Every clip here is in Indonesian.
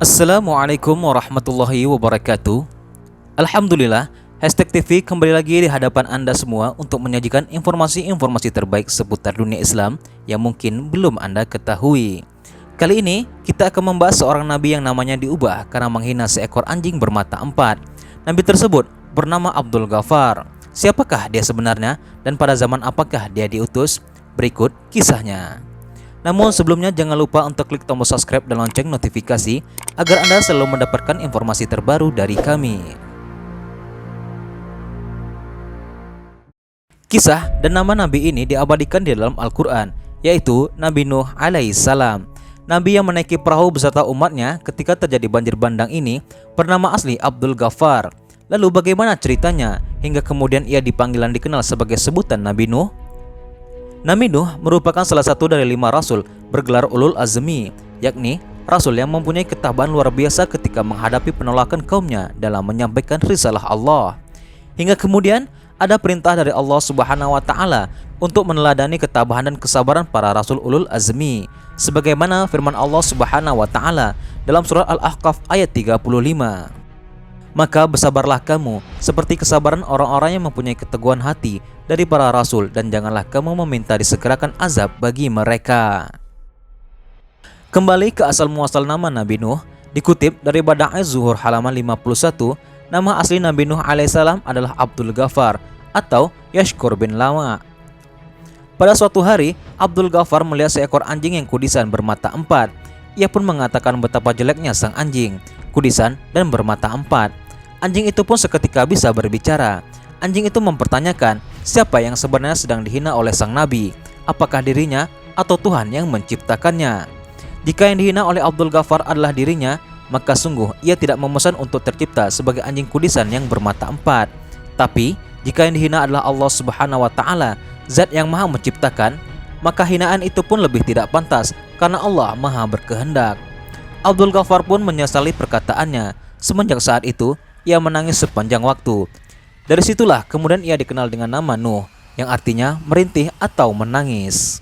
Assalamualaikum warahmatullahi wabarakatuh. Alhamdulillah, Hashtag TV kembali lagi di hadapan Anda semua untuk menyajikan informasi-informasi terbaik seputar dunia Islam yang mungkin belum Anda ketahui. Kali ini kita akan membahas seorang nabi yang namanya diubah karena menghina seekor anjing bermata empat. Nabi tersebut bernama Abdul Ghaffar. Siapakah dia sebenarnya dan pada zaman apakah dia diutus? Berikut kisahnya. Namun sebelumnya jangan lupa untuk klik tombol subscribe dan lonceng notifikasi agar Anda selalu mendapatkan informasi terbaru dari kami. Kisah dan nama nabi ini diabadikan di dalam Al-Quran, yaitu Nabi Nuh alaihissalam. Nabi yang menaiki perahu beserta umatnya ketika terjadi banjir bandang ini bernama asli Abdul Ghaffar. Lalu bagaimana ceritanya hingga kemudian ia dipanggil dan dikenal sebagai sebutan Nabi Nuh? Nabi Nuh merupakan salah satu dari 5 rasul bergelar Ulul Azmi, yakni rasul yang mempunyai ketabahan luar biasa ketika menghadapi penolakan kaumnya dalam menyampaikan risalah Allah. Hingga kemudian ada perintah dari Allah Subhanahu wa taala untuk meneladani ketabahan dan kesabaran para rasul Ulul Azmi, sebagaimana firman Allah Subhanahu wa taala dalam surah Al-Ahqaf ayat 35. Maka bersabarlah kamu seperti kesabaran orang-orang yang mempunyai keteguhan hati dari para rasul, dan janganlah kamu meminta disegerakan azab bagi mereka. Kembali ke asal muasal nama Nabi Nuh, dikutip dari Badai Zuhur halaman 51, nama asli Nabi Nuh alaihissalam adalah Abdul Ghaffar atau Yashkur bin Lama. Pada suatu hari, Abdul Ghaffar melihat seekor anjing yang kudisan bermata empat. Ia pun mengatakan betapa jeleknya sang anjing, kudisan dan bermata empat. Anjing itu pun seketika bisa berbicara. Anjing itu mempertanyakan siapa yang sebenarnya sedang dihina oleh sang nabi, apakah dirinya atau Tuhan yang menciptakannya. Jika yang dihina oleh Abdul Ghaffar adalah dirinya, maka sungguh ia tidak memesan untuk tercipta sebagai anjing kudisan yang bermata empat. Tapi jika yang dihina adalah Allah Subhanahu wa taala, Zat yang Maha menciptakan, maka hinaan itu pun lebih tidak pantas karena Allah Maha berkehendak. Abdul Ghaffar pun menyesali perkataannya. Semenjak saat itu ia menangis sepanjang waktu. Dari situlah kemudian ia dikenal dengan nama Nuh, yang artinya merintih atau menangis.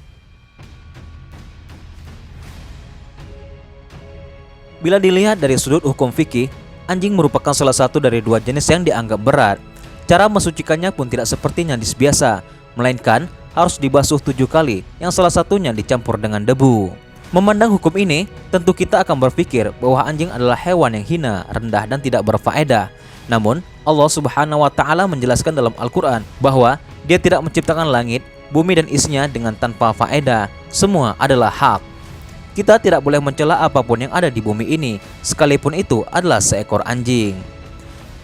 Bila dilihat dari sudut hukum fikih, anjing merupakan salah satu dari 2 jenis yang dianggap berat. Cara mensucikannya pun tidak seperti najis biasa, melainkan harus dibasuh 7 kali, yang salah satunya dicampur dengan debu. Memandang hukum ini, tentu kita akan berpikir bahwa anjing adalah hewan yang hina, rendah dan tidak berfaedah. Namun, Allah Subhanahu wa taala menjelaskan dalam Al-Quran bahwa Dia tidak menciptakan langit, bumi dan isinya dengan tanpa faedah. Semua adalah hak. Kita tidak boleh mencela apapun yang ada di bumi ini, sekalipun itu adalah seekor anjing.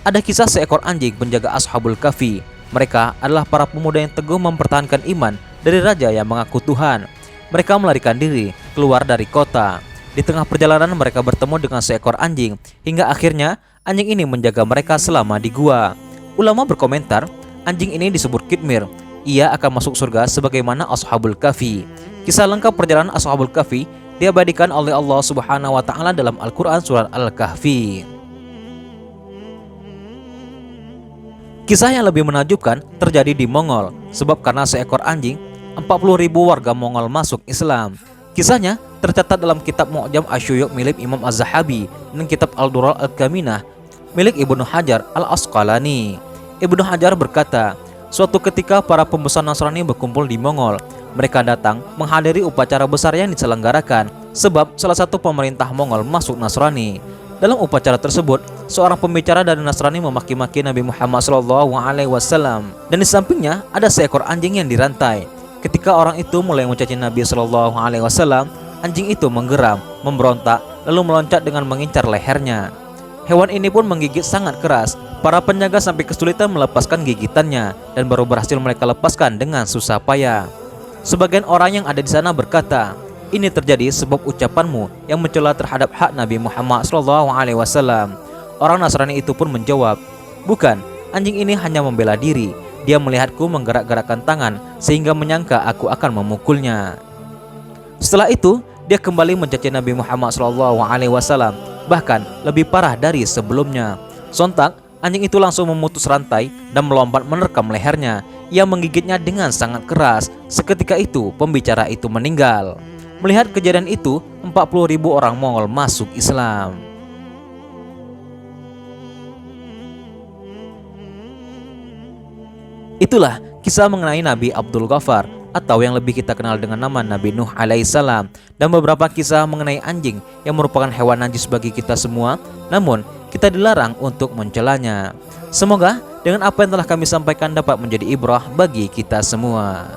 Ada kisah seekor anjing penjaga Ashabul Kahfi. Mereka adalah para pemuda yang teguh mempertahankan iman dari raja yang mengaku Tuhan. Mereka melarikan diri keluar dari kota. Di tengah perjalanan mereka bertemu dengan seekor anjing, hingga akhirnya anjing ini menjaga mereka selama di gua. Ulama berkomentar, anjing ini disebut Kitmir. Ia akan masuk surga sebagaimana Ashabul Kahfi. Kisah lengkap perjalanan Ashabul Kahfi diabadikan oleh Allah Subhanahu wa taala dalam Al-Quran surat Al-Kahfi. Kisah yang lebih menakjubkan terjadi di Mongol, sebab karena seekor anjing 40.000 warga Mongol masuk Islam. Kisahnya tercatat dalam kitab Mu'jam Asy-Syuyukh milik Imam Az-Zahabi dan kitab Al-Durar Al-Kaminah milik Ibnu Hajar Al-Asqalani. Ibnu Hajar berkata, suatu ketika para pembesar Nasrani berkumpul di Mongol. Mereka datang menghadiri upacara besar yang diselenggarakan sebab salah satu pemerintah Mongol masuk Nasrani. Dalam upacara tersebut, seorang pembicara dari Nasrani memaki-maki Nabi Muhammad SAW, dan di sampingnya ada seekor anjing yang dirantai. Ketika orang itu mulai mencaci Nabi SAW, anjing itu menggeram, memberontak, lalu meloncat dengan mengincar lehernya. Hewan ini pun menggigit sangat keras. Para penjaga sampai kesulitan melepaskan gigitannya, dan baru berhasil mereka lepaskan dengan susah payah. Sebagian orang yang ada di sana berkata, ini terjadi sebab ucapanmu yang mencela terhadap hak Nabi Muhammad SAW. Orang Nasrani itu pun menjawab, bukan, anjing ini hanya membela diri. Dia melihatku menggerak-gerakkan tangan sehingga menyangka aku akan memukulnya. Setelah itu, dia kembali mencaci Nabi Muhammad SAW, bahkan lebih parah dari sebelumnya. Sontak, anjing itu langsung memutus rantai dan melompat menerkam lehernya. Ia menggigitnya dengan sangat keras. Seketika itu, pembicara itu meninggal. Melihat kejadian itu, 40.000 orang Mongol masuk Islam. Itulah kisah mengenai Nabi Abdul Ghaffar, atau yang lebih kita kenal dengan nama Nabi Nuh alaihissalam, dan beberapa kisah mengenai anjing yang merupakan hewan najis bagi kita semua, namun kita dilarang untuk mencelanya. Semoga dengan apa yang telah kami sampaikan dapat menjadi ibrah bagi kita semua.